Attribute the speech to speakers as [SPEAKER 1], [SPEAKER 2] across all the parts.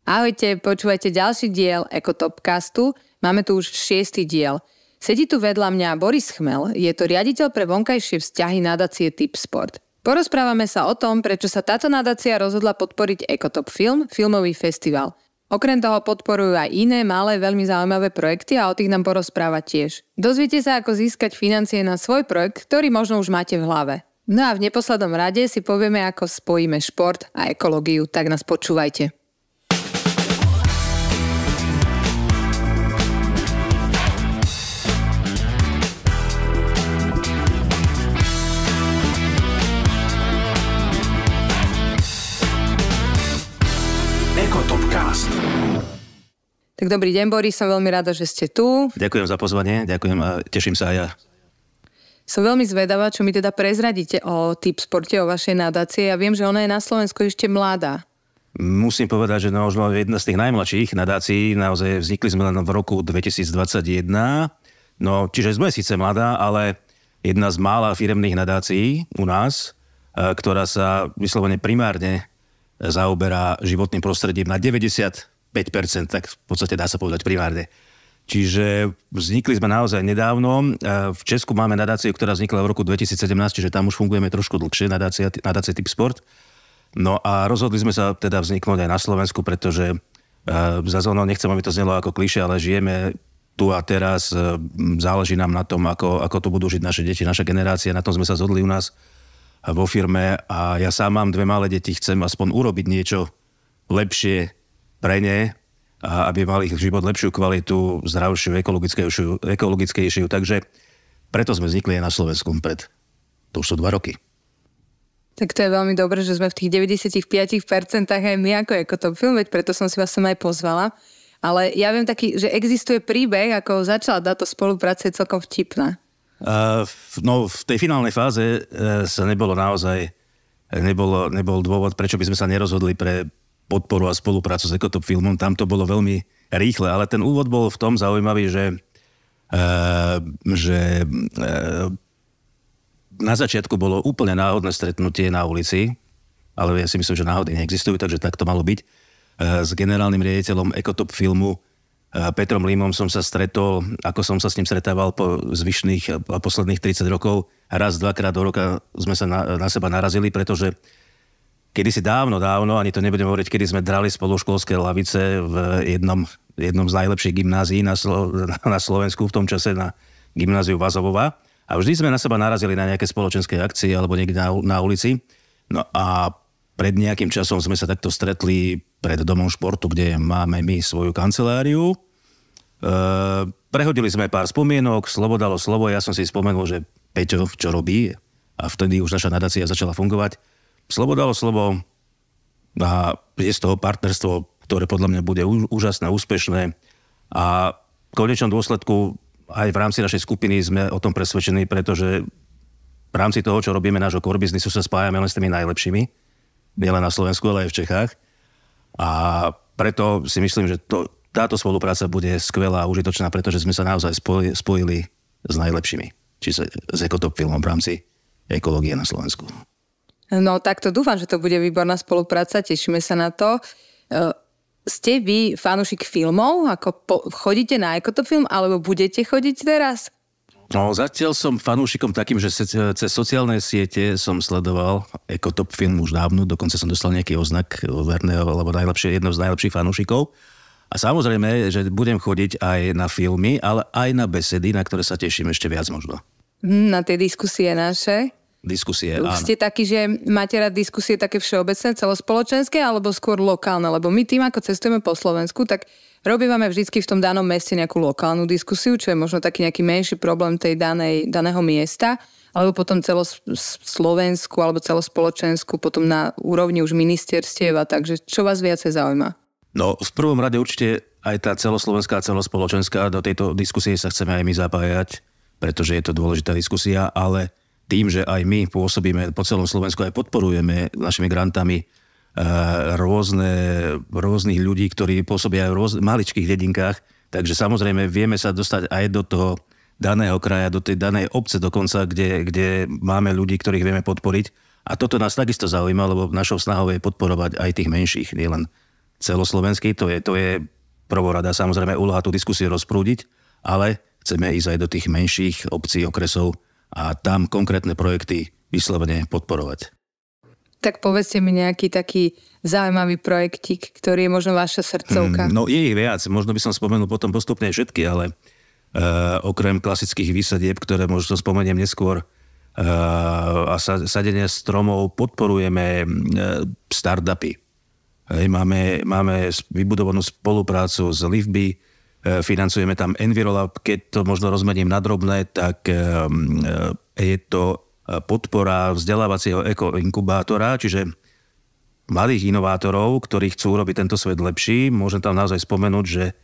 [SPEAKER 1] Ahojte, počúvajte ďalší diel Ekotopcastu. Máme tu už 6. diel. Sedí tu vedľa mňa Boris Chmel, je to riaditeľ pre vonkajšie vzťahy nadácie Tipsport. Porozprávame sa o tom, prečo sa táto nadácia rozhodla podporiť Ekotop Film, filmový festival. Okrem toho podporujú aj iné, malé, veľmi zaujímavé projekty a o tých nám porozpráva tiež. Dozviete sa, ako získať financie na svoj projekt, ktorý možno už máte v hlave. No a v neposlednom rade si povieme, ako spojíme šport a ekológiu, tak nás počúvajte. Tak dobrý deň, Boris, som veľmi rada, že ste tu.
[SPEAKER 2] Ďakujem za pozvanie, ďakujem a teším sa aj ja.
[SPEAKER 1] Som veľmi zvedavá, čo mi teda prezradíte o Tipsporte, o vašej nadácie. Ja viem, že ona je na Slovensku ešte mladá.
[SPEAKER 2] Musím povedať, že možno jedna z tých najmladších nadácií, naozaj vznikli sme len v roku 2021. No, čiže sme síce mladá, ale jedna z mála firemných nadácií u nás, ktorá sa vyslovene primárne zaoberá životným prostredím na 95%, tak v podstate dá sa povedať primárne. Čiže vznikli sme naozaj nedávno. V Česku máme nadáciu, ktorá vznikla v roku 2017, čiže tam už fungujeme trošku dlhšie, nadácia Tipsport. No a rozhodli sme sa teda vzniknúť aj na Slovensku, pretože zase nechcem, aby to znelo ako klišé, ale žijeme tu a teraz, záleží nám na tom, ako tu budú žiť naše deti, naša generácia. Na tom sme sa zhodli u nás vo firme a ja sám mám 2 malé deti, chcem aspoň urobiť niečo lepšie pre ne, a aby mali život lepšiu kvalitu, zdravšiu, ekologickejšiu. Takže preto sme vznikli aj na Slovensku to už sú 2 roky.
[SPEAKER 1] Tak to je veľmi dobré, že sme v tých 95% aj my ako Ekotop Film, veď preto som si vás sem aj pozvala. Ale ja viem taký, že existuje príbeh, ako začala táto spolupráca, je celkom vtipná.
[SPEAKER 2] V tej finálnej fáze sa nebol dôvod, prečo by sme sa nerozhodli pre podporu a spoluprácu s Ekotop Filmom. Tam to bolo veľmi rýchle, ale ten úvod bol v tom zaujímavý, že na začiatku bolo úplne náhodné stretnutie na ulici, ale ja si myslím, že náhody neexistujú, takže tak to malo byť. S generálnym riaditeľom Ekotop Filmu Petrom Límom som sa stretol, ako som sa s ním stretával po zvyšných posledných 30 rokov. Raz, 2-krát do roka sme sa na seba narazili, pretože kedysi dávno, ani to nebudem hovoriť, kedy sme drali spoluškolské lavice v jednom z najlepších gymnázií na Slovensku, v tom čase na gymnáziu Vazovova. A vždy sme na seba narazili na nejaké spoločenské akcie alebo niekde na ulici. No a pred nejakým časom sme sa takto stretli pred Domom športu, kde máme my svoju kanceláriu. Prehodili sme pár spomienok, slovo dalo slovo, ja som si spomenul, že Peťo, čo robí, a vtedy už naša nadácia začala fungovať. Slovo dalo slovo a je z toho partnerstvo, ktoré podľa mňa bude úžasné, úspešné a v konečnom dôsledku aj v rámci našej skupiny sme o tom presvedčení, pretože v rámci toho, čo robíme nášho core businessu, sa spájame len s tými najlepšími, nielen na Slovensku, ale aj v Čechách. A preto si myslím, že táto spolupráca bude skvelá a užitočná, pretože sme sa naozaj spojili s najlepšími, či s Ekotop Filmom v rámci ekológie na Slovensku.
[SPEAKER 1] No tak to dúfam, že to bude výborná spolupráca, tešíme sa na to. Ste vy fanúšik filmov? Chodíte na Ekotop Film, alebo budete chodiť teraz?
[SPEAKER 2] No, zatiaľ som fanúšikom takým, že cez sociálne siete som sledoval Ekotop Film už dávno, dokonca som dostal nejaký oznak verného, alebo jedno z najlepších fanúšikov. A samozrejme, že budem chodiť aj na filmy, ale aj na besedy, na ktoré sa teším ešte viac možno.
[SPEAKER 1] Na tie diskusie naše?
[SPEAKER 2] Diskusie, áno.
[SPEAKER 1] Ste takí, že máte rád diskusie také všeobecné, celospoločenské, alebo skôr lokálne? Lebo my tým, ako cestujeme po Slovensku, tak robívame vždycky v tom danom meste nejakú lokálnu diskusiu, čo je možno taký nejaký menší problém tej daného miesta, alebo potom celoslovensku, alebo celospoločensku, potom na úrovni už ministerstiev a takže čo vás viacej zaujíma?
[SPEAKER 2] No, v prvom rade určite aj tá celoslovenská a celospoločenská, do tejto diskusie sa chceme aj my zapájať, pretože je to dôležitá diskusia, ale tým, že aj my pôsobíme po celom Slovensku, aj podporujeme našimi grantami rôznych ľudí, ktorí pôsobia aj v maličkých dedinkách, takže samozrejme vieme sa dostať aj do toho daného kraja, do tej danej obce dokonca, kde máme ľudí, ktorých vieme podporiť. A toto nás takisto zaujíma, lebo našou snahou je podporovať aj tých menších, nielen celoslovenský, to je prvorada samozrejme úloha tú diskusiu rozprúdiť, ale chceme ísť aj do tých menších obcí, okresov a tam konkrétne projekty vyslovene podporovať.
[SPEAKER 1] Tak povedzte mi nejaký taký zaujímavý projektík, ktorý je možno vaša srdcovka.
[SPEAKER 2] No je ich viac, možno by som spomenul potom postupne všetky, ale okrem klasických výsadieb, ktoré možno spomeniem neskôr, a sadenia stromov podporujeme startupy. Máme vybudovanú spoluprácu s Livby, financujeme tam Envirolab, keď to možno rozmením na drobné, tak je to podpora vzdelávacieho ekoinkubátora, čiže mladých inovátorov, ktorí chcú robiť tento svet lepší. Môžem tam naozaj spomenúť, že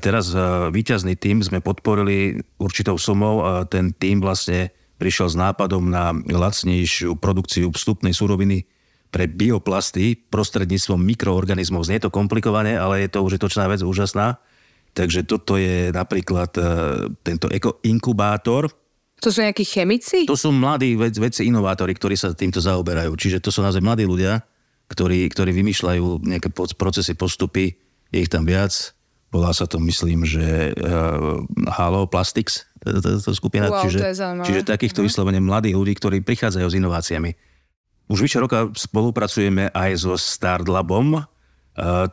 [SPEAKER 2] teraz víťazný tím sme podporili určitou sumou a ten tím vlastne prišiel s nápadom na lacnejšiu produkciu vstupnej suroviny pre bioplasty prostredníctvom mikroorganizmov. Znie to komplikovane, ale je to užitočná vec, úžasná. Takže toto je napríklad tento ekoinkubátor.
[SPEAKER 1] To sú nejakí chemici?
[SPEAKER 2] To sú mladí vedci, inovátori, ktorí sa týmto zaoberajú. Čiže to sú naozaj mladí ľudia, ktorí vymýšľajú nejaké procesy, postupy. Je ich tam viac. Volá sa to, myslím, že Halo Plastics, to skupina.
[SPEAKER 1] Wow,
[SPEAKER 2] čiže takýchto vyslovene mladých ľudí, ktorí prichádzajú s inováciami. Už vyše roka spolupracujeme aj so Startlabom.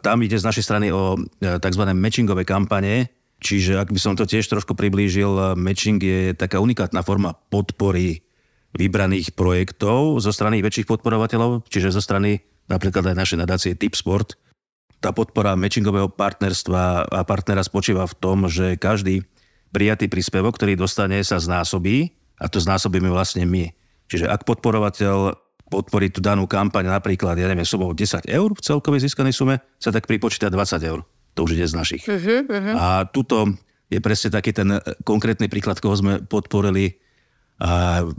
[SPEAKER 2] Tam ide z našej strany o tzv. Matchingové kampane. Čiže ak by som to tiež trošku priblížil, matching je taká unikátna forma podpory vybraných projektov zo strany väčších podporovateľov, čiže zo strany napríklad aj našej nadácie Tipsport. Tá podpora matchingového partnerstva a partnera spočíva v tom, že každý prijatý príspevok, ktorý dostane, sa znásobí a to znásobíme vlastne my. Čiže ak podporovateľ podporí tú danú kampaň napríklad, sumou 10 eur v celkovej získanej sume, sa tak pripočíta 20 eur. To už ide z našich. A tuto je presne taký ten konkrétny príklad, koho sme podporili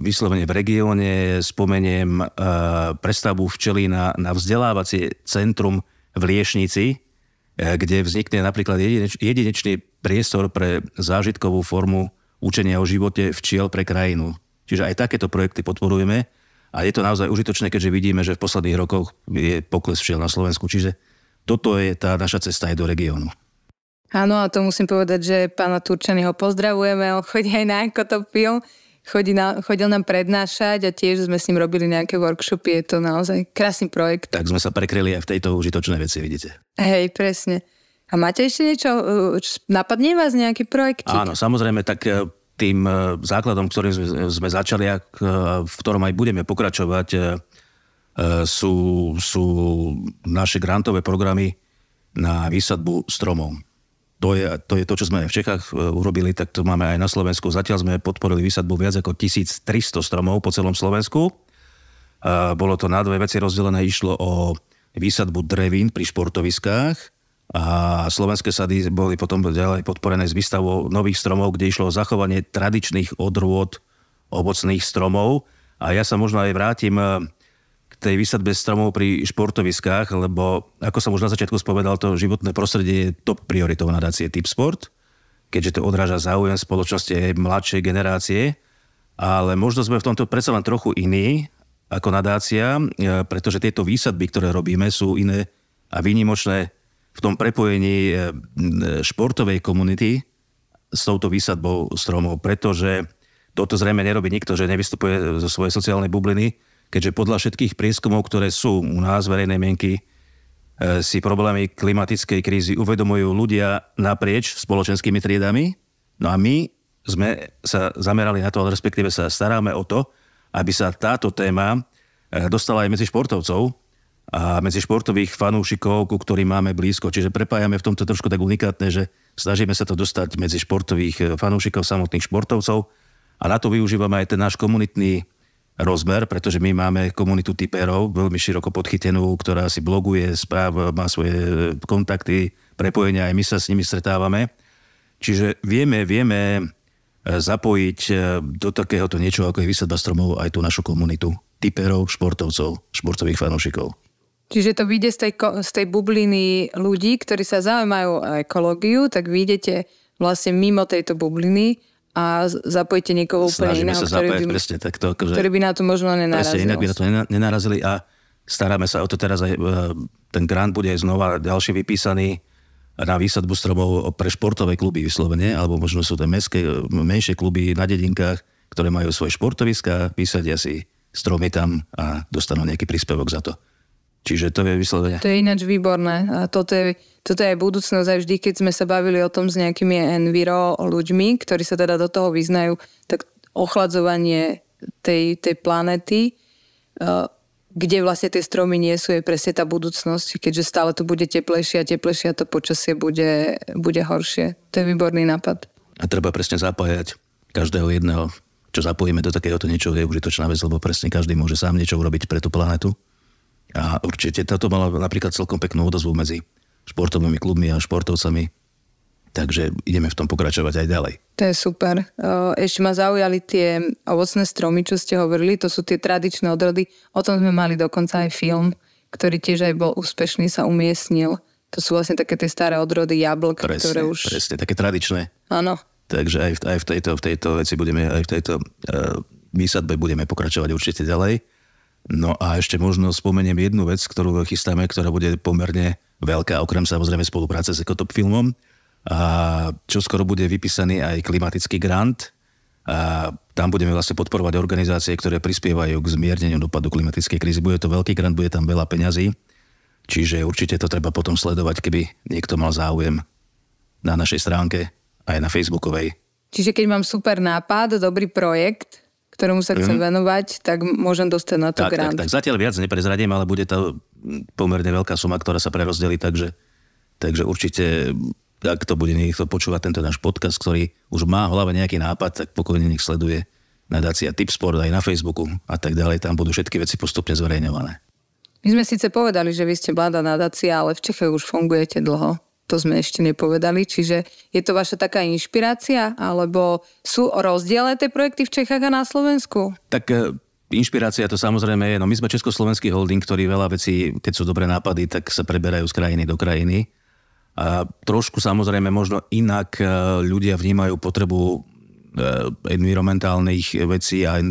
[SPEAKER 2] vyslovene v regióne. Spomeniem prestavbu včely na vzdelávacie centrum v Liešnici, kde vznikne napríklad jedinečný priestor pre zážitkovú formu učenia o živote včiel pre krajinu. Čiže aj takéto projekty podporujeme a je to naozaj užitočné, keďže vidíme, že v posledných rokoch je pokles včiel na Slovensku. Čiže toto je tá naša cesta aj do regiónu.
[SPEAKER 1] Áno, a to musím povedať, že pána Turčanyho pozdravujeme, on chodí aj na Ekotopil, chodil nám prednášať a tiež sme s ním robili nejaké workshopy, je to naozaj krásny projekt. Tak
[SPEAKER 2] sme sa prekryli aj v tejto užitočnej veci, vidíte.
[SPEAKER 1] Hej, presne. A máte ešte niečo? Napadne vás nejaký projekt?
[SPEAKER 2] Áno, samozrejme, tak tým základom, ktorým sme začali a v ktorom aj budeme pokračovať, sú naše grantové programy na výsadbu stromov. To je to, čo sme v Čechách urobili, tak to máme aj na Slovensku. Zatiaľ sme podporili výsadbu viac ako 1300 stromov po celom Slovensku. Bolo to na dve veci rozdelené. Išlo o výsadbu drevín pri športoviskách a slovenské sady boli potom ďalej podporené s výstavou nových stromov, kde išlo o zachovanie tradičných odrôd ovocných stromov. A ja sa možno aj vrátim k tej výsadbe stromov pri športoviskách, lebo ako som už na začiatku spovedal, to životné prostredie je top prioritou nadácie Tipsport, keďže to odráža záujem spoločnosti aj mladšej generácie, ale možno sme v tomto predsa len trochu iní ako nadácia, pretože tieto výsadby, ktoré robíme, sú iné a výnimočné v tom prepojení športovej komunity s touto výsadbou stromov, pretože toto zrejme nerobí nikto, že nevystupuje zo svojej sociálnej bubliny, keďže podľa všetkých prieskumov, ktoré sú u nás verejnej mienky, si problémy klimatickej krízy uvedomujú ľudia naprieč spoločenskými triedami. No a my sme sa zamerali na to, ale respektíve sa staráme o to, aby sa táto téma dostala aj medzi športovcov a medzi športových fanúšikov, ku ktorým máme blízko. Čiže prepájame v tomto trošku tak unikátne, že snažíme sa to dostať medzi športových fanúšikov, samotných športovcov a na to využívame aj ten náš komunitný rozmer, pretože my máme komunitu tipérov, veľmi široko podchytenú, ktorá si bloguje, má svoje kontakty, prepojenia, aj my sa s nimi stretávame. Čiže vieme zapojiť do takéhoto niečo, ako je výsadba stromov, aj tú našu komunitu tipérov, športovcov, športových fanúšikov.
[SPEAKER 1] Čiže to vyjde z tej bubliny ľudí, ktorí sa zaujímajú o ekológiu, tak vyjdete vlastne mimo tejto bubliny a zapojíte niekoho úplne iného, ktorý by na to možno nenarazil.
[SPEAKER 2] Presne, inak by na to nenarazili a staráme sa o to teraz aj, ten grant bude znova ďalší vypísaný na výsadbu stromov pre športové kluby vyslovene, alebo možno sú to menšie kluby na dedinkách, ktoré majú svoje športoviská, vysadia si stromy tam a dostanú nejaký príspevok za to. Čiže to je vyslovene. To
[SPEAKER 1] je ináč výborné. A toto je aj budúcnosť. Aj vždy, keď sme sa bavili o tom s nejakými enviro ľuďmi, ktorí sa teda do toho vyznajú, tak ochladzovanie tej planety, kde vlastne tie stromy nie sú, je presne tá budúcnosť. Keďže stále to bude teplejšie a to počasie bude horšie. To je výborný nápad.
[SPEAKER 2] A treba presne zapájať každého jedného, čo zapojíme do takéhoto niečo, je užitočná vec, lebo presne každý môže sám niečo urobiť pre tú planetu. A určite toto malo napríklad celkom peknú odozvu medzi športovými klubmi a športovcami. Takže ideme v tom pokračovať aj ďalej.
[SPEAKER 1] To je super. Ešte ma zaujali tie ovocné stromy, čo ste hovorili. To sú tie tradičné odrody. O tom sme mali dokonca aj film, ktorý tiež aj bol úspešný, sa umiestnil. To sú vlastne také tie staré odrody jablk, ktoré už...
[SPEAKER 2] Presne, také tradičné.
[SPEAKER 1] Áno.
[SPEAKER 2] Takže aj v tejto veci budeme, aj v tejto výsadbe budeme pokračovať určite ďalej. No a ešte možno spomeniem jednu vec, ktorú chystáme, ktorá bude pomerne veľká, okrem samozrejme spolupráce s Ekotop filmom. A čo skoro bude vypísaný aj klimatický grant. A tam budeme vlastne podporovať organizácie, ktoré prispievajú k zmierneniu dopadu klimatickej krízy. Bude to veľký grant, bude tam veľa peňazí. Čiže určite to treba potom sledovať, keby niekto mal záujem na našej stránke, aj na facebookovej.
[SPEAKER 1] Čiže keď mám super nápad, dobrý projekt, ktorému sa chcem venovať, tak môžem dostať na to grant.
[SPEAKER 2] Tak. Zatiaľ viac neprezradím, ale bude to pomerne veľká suma, ktorá sa prerozdelí, takže určite, ak to bude niekto počúvať tento náš podcast, ktorý už má v hlave nejaký nápad, tak pokojne nech sleduje nadácia Tipsport aj na Facebooku a tak ďalej. Tam budú všetky veci postupne zverejňované.
[SPEAKER 1] My sme síce povedali, že vy ste mladá nadácia, ale v Čechách už fungujete dlho. To sme ešte nepovedali. Čiže je to vaša taká inšpirácia? Alebo sú rozdielne tie projekty v Čechách a na Slovensku?
[SPEAKER 2] Tak inšpirácia to samozrejme je. No my sme československý holding, ktorý veľa vecí, keď sú dobré nápady, tak sa preberajú z krajiny do krajiny. A trošku samozrejme možno inak ľudia vnímajú potrebu environmentálnych vecí a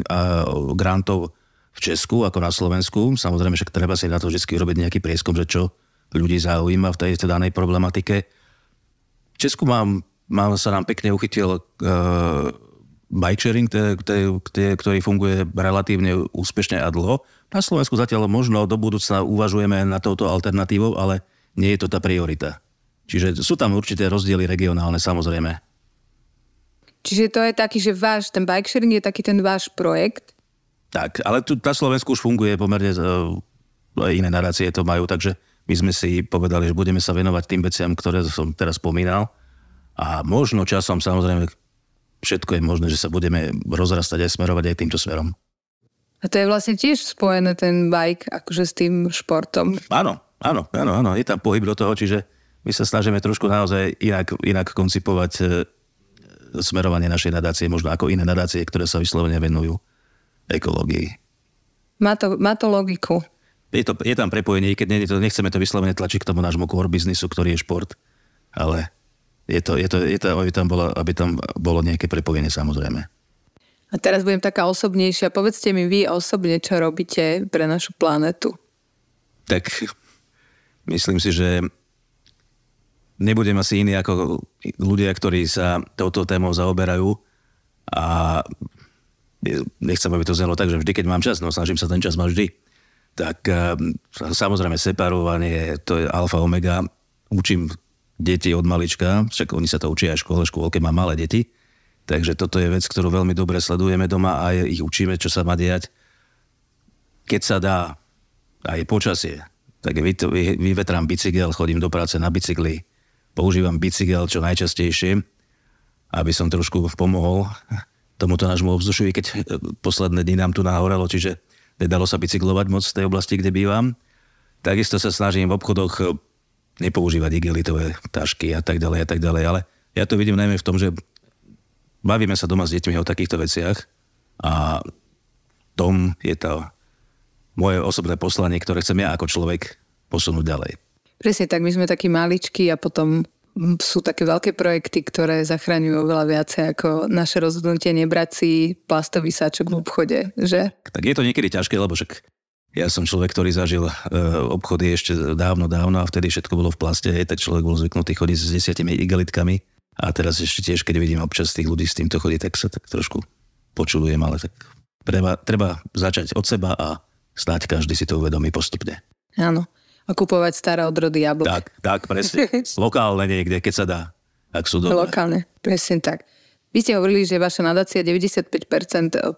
[SPEAKER 2] grantov v Česku ako na Slovensku. Samozrejme, však treba si na to vždy urobiť nejaký prieskum, že čo ľudí zaujíma v tej danej problematike. V Česku sa nám pekne uchytil bike sharing, ktorý funguje relatívne úspešne a dlho. Na Slovensku zatiaľ možno do budúcna uvažujeme na touto alternatívou, ale nie je to tá priorita. Čiže sú tam určité rozdiely regionálne, samozrejme.
[SPEAKER 1] Čiže to je taký, že ten bike sharing je taký ten váš projekt?
[SPEAKER 2] Tak, ale tu na Slovensku už funguje pomerne, iné nadácie to majú, takže my sme si povedali, že budeme sa venovať tým veciam, ktoré som teraz spomínal. A možno časom, samozrejme, všetko je možné, že sa budeme rozrastať aj smerovať aj týmto smerom.
[SPEAKER 1] A to je vlastne tiež spojené ten bike akože s tým športom.
[SPEAKER 2] Áno. Je tam pohyb do toho, čiže my sa snažíme trošku naozaj inak koncipovať smerovanie našej nadácie, možno ako iné nadácie, ktoré sa vyslovene venujú ekológii.
[SPEAKER 1] Má to logiku.
[SPEAKER 2] Je tam prepojenie, keď nechceme to vyslovene tlačiť k tomu nášmu core biznisu, ktorý je šport, ale aby tam bolo nejaké prepojenie, samozrejme.
[SPEAKER 1] A teraz budem taká osobnejšia. Povedzte mi vy osobne, čo robíte pre našu planetu.
[SPEAKER 2] Tak myslím si, že nebudem asi iný ako ľudia, ktorí sa touto témou zaoberajú a nechcem, aby to znelo tak, že vždy, keď mám čas, no snažím sa ten čas mať vždy. Tak samozrejme separovanie, to je alfa omega. Učím deti od malička, však oni sa to učia aj v škôlke, mám malé deti. Takže toto je vec, ktorú veľmi dobre sledujeme doma a ich učíme, čo sa má diať. Keď sa dá, a je počasie, tak vyvetrám bicykel, chodím do práce na bicykli, používam bicykel čo najčastejšie, aby som trošku pomohol tomuto nášmu ovzdušiu, keď posledné dni nám tu nahorelo, čiže nedalo sa bicyklovať moc v tej oblasti, kde bývam. Takisto sa snažím v obchodoch nepoužívať igelitové tašky a tak ďalej, ale ja to vidím najmä v tom, že bavíme sa doma s deťmi o takýchto veciach a tom je to moje osobné poslanie, ktoré chcem ja ako človek posunúť ďalej.
[SPEAKER 1] Presne tak, my sme takí maličkí a potom sú také veľké projekty, ktoré zachraňujú oveľa viacej ako naše rozhodnutie nebrať si plastový sáčok v obchode, že?
[SPEAKER 2] Tak je to niekedy ťažké, lebo však Ja som človek, ktorý zažil obchody ešte dávno a vtedy všetko bolo v plaste, tak človek bol zvyknutý chodiť s 10 igelitkami a teraz ešte tiež, keď vidím občas tých ľudí s týmto chodí, tak sa tak trošku počulujem, ale tak treba začať od seba a snáď každý si to uvedomí postupne.
[SPEAKER 1] Áno. A kupovať staré odrody jablok.
[SPEAKER 2] Tak, presne. Lokálne niekde, keď sa dá. Ak sú dobré.
[SPEAKER 1] Lokálne, presne tak. Vy ste hovorili, že vaša nadácia 95%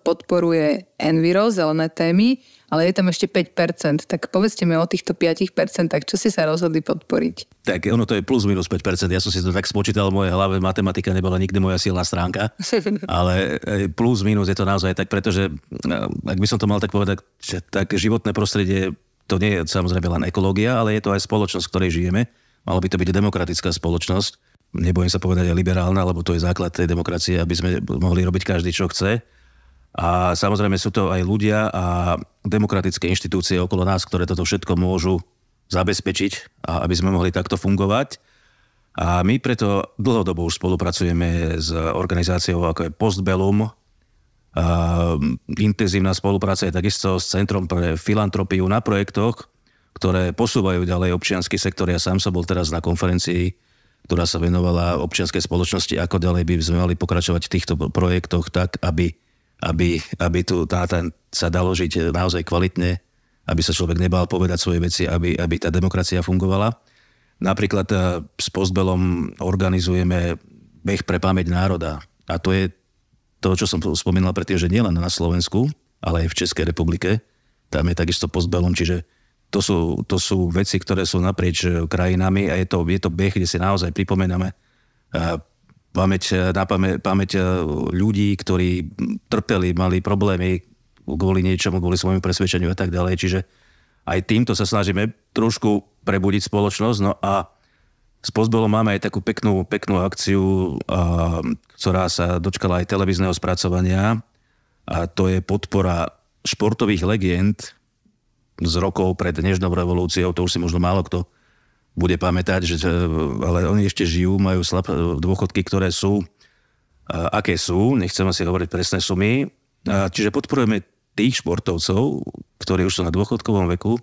[SPEAKER 1] podporuje enviro, zelené témy, ale je tam ešte 5%. Tak povedzte mi o týchto 5%, čo ste sa rozhodli podporiť?
[SPEAKER 2] Tak ono to je plus minus 5%. Ja som si to tak spočítal v mojej hlave. Matematika nebola nikdy moja silná stránka. Ale plus minus je to naozaj tak, pretože ak by som to mal tak povedať, tak životné prostredie to nie je samozrejme len ekológia, ale je to aj spoločnosť, v ktorej žijeme. Malo by to byť demokratická spoločnosť. Nebojím sa povedať aj liberálna, lebo to je základ tej demokracie, aby sme mohli robiť každý, čo chce. A samozrejme sú to aj ľudia a demokratické inštitúcie okolo nás, ktoré toto všetko môžu zabezpečiť, a aby sme mohli takto fungovať. A my preto dlhodobo už spolupracujeme s organizáciou ako je Postbellum. Intenzívna spolupráca je takisto s Centrom pre filantropiu na projektoch, ktoré posúvajú ďalej občiansky sektor. Ja sám som bol teraz na konferencii, ktorá sa venovala občianskej spoločnosti, ako ďalej by sme mali pokračovať v týchto projektoch tak, aby tu sa dalo žiť naozaj kvalitne, aby sa človek nebál povedať svoje veci, aby tá demokracia fungovala. Napríklad s Postbellom organizujeme beh pre pamäť národa. A to je to, čo som spomínal predtým, že nielen na Slovensku, ale aj v Českej republike. Tam je takisto Postbellum, čiže to sú veci, ktoré sú naprieč krajinami a je to beh, kde si naozaj pripomenáme pamäť ľudí, ktorí trpeli, mali problémy kvôli niečomu, kvôli svojmu presvedčeniu a tak ďalej. Čiže aj týmto sa snažíme trošku prebudiť spoločnosť. No a s Postbellom máme aj takú peknú akciu, ktorá sa dočkala aj televízneho spracovania, a to je podpora športových legend z rokov pred Nežnou revolúciou. To už si možno málo kto bude pamätať, ale oni ešte žijú, majú dôchodky, ktoré sú, aké sú, nechcem si hovoriť presné sumy. Čiže podporujeme tých športovcov, ktorí už sú na dôchodkovom veku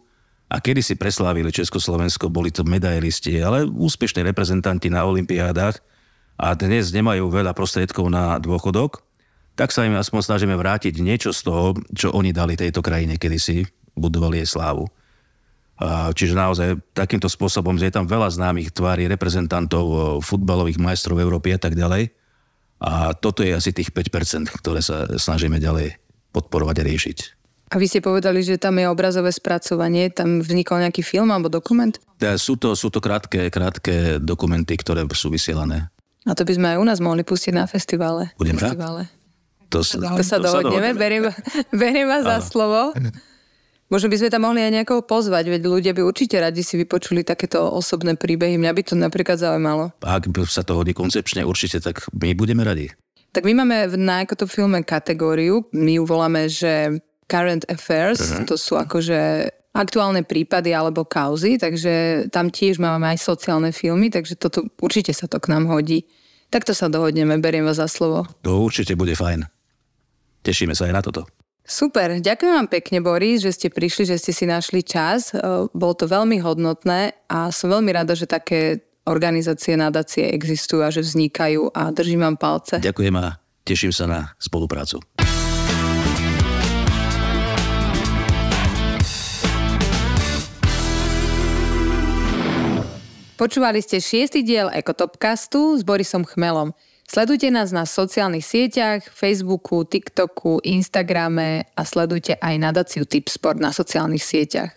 [SPEAKER 2] a kedysi preslávili Československo, boli to medailisti, ale úspešní reprezentanti na olympiádach a dnes nemajú veľa prostriedkov na dôchodok, tak sa im aspoň snažíme vrátiť niečo z toho, čo oni dali tejto krajine kedysi, budovali jej slávu. Čiže naozaj takýmto spôsobom je tam veľa známych tvári reprezentantov, futbalových majstrov Európy a tak ďalej. A toto je asi tých 5%, ktoré sa snažíme ďalej podporovať a riešiť.
[SPEAKER 1] A vy ste povedali, že tam je obrazové spracovanie, tam vznikol nejaký film alebo dokument?
[SPEAKER 2] Sú to krátke dokumenty, ktoré sú vysielané.
[SPEAKER 1] A to by sme aj u nás mohli pustiť na festivale.
[SPEAKER 2] Budem rád. To
[SPEAKER 1] sa dohodneme. Beriem vás za slovo. Možno by sme tam mohli aj nejakého pozvať, veď ľudia by určite radi si vypočuli takéto osobné príbehy. Mňa by to napríklad zaujímalo.
[SPEAKER 2] Ak sa to hodí koncepčne, určite, tak my budeme radi.
[SPEAKER 1] Tak my máme na Ekotop filme kategóriu, my ju voláme, že Current Affairs, to sú akože aktuálne prípady alebo kauzy, takže tam tiež máme aj sociálne filmy, takže toto určite sa to k nám hodí. Takto sa dohodneme, beriem vás za slovo.
[SPEAKER 2] To určite bude fajn. Tešíme sa aj na toto.
[SPEAKER 1] Super, ďakujem vám pekne, Boris, že ste prišli, že ste si našli čas. Bolo to veľmi hodnotné a som veľmi rada, že také organizácie, nadácie existujú a že vznikajú a držím vám palce.
[SPEAKER 2] Ďakujem a teším sa na spoluprácu.
[SPEAKER 1] Počúvali ste 6. diel Ekotopcastu s Borisom Chmelom. Sledujte nás na sociálnych sieťach, Facebooku, TikToku, Instagrame a sledujte aj nadáciu Tipsport na sociálnych sieťach.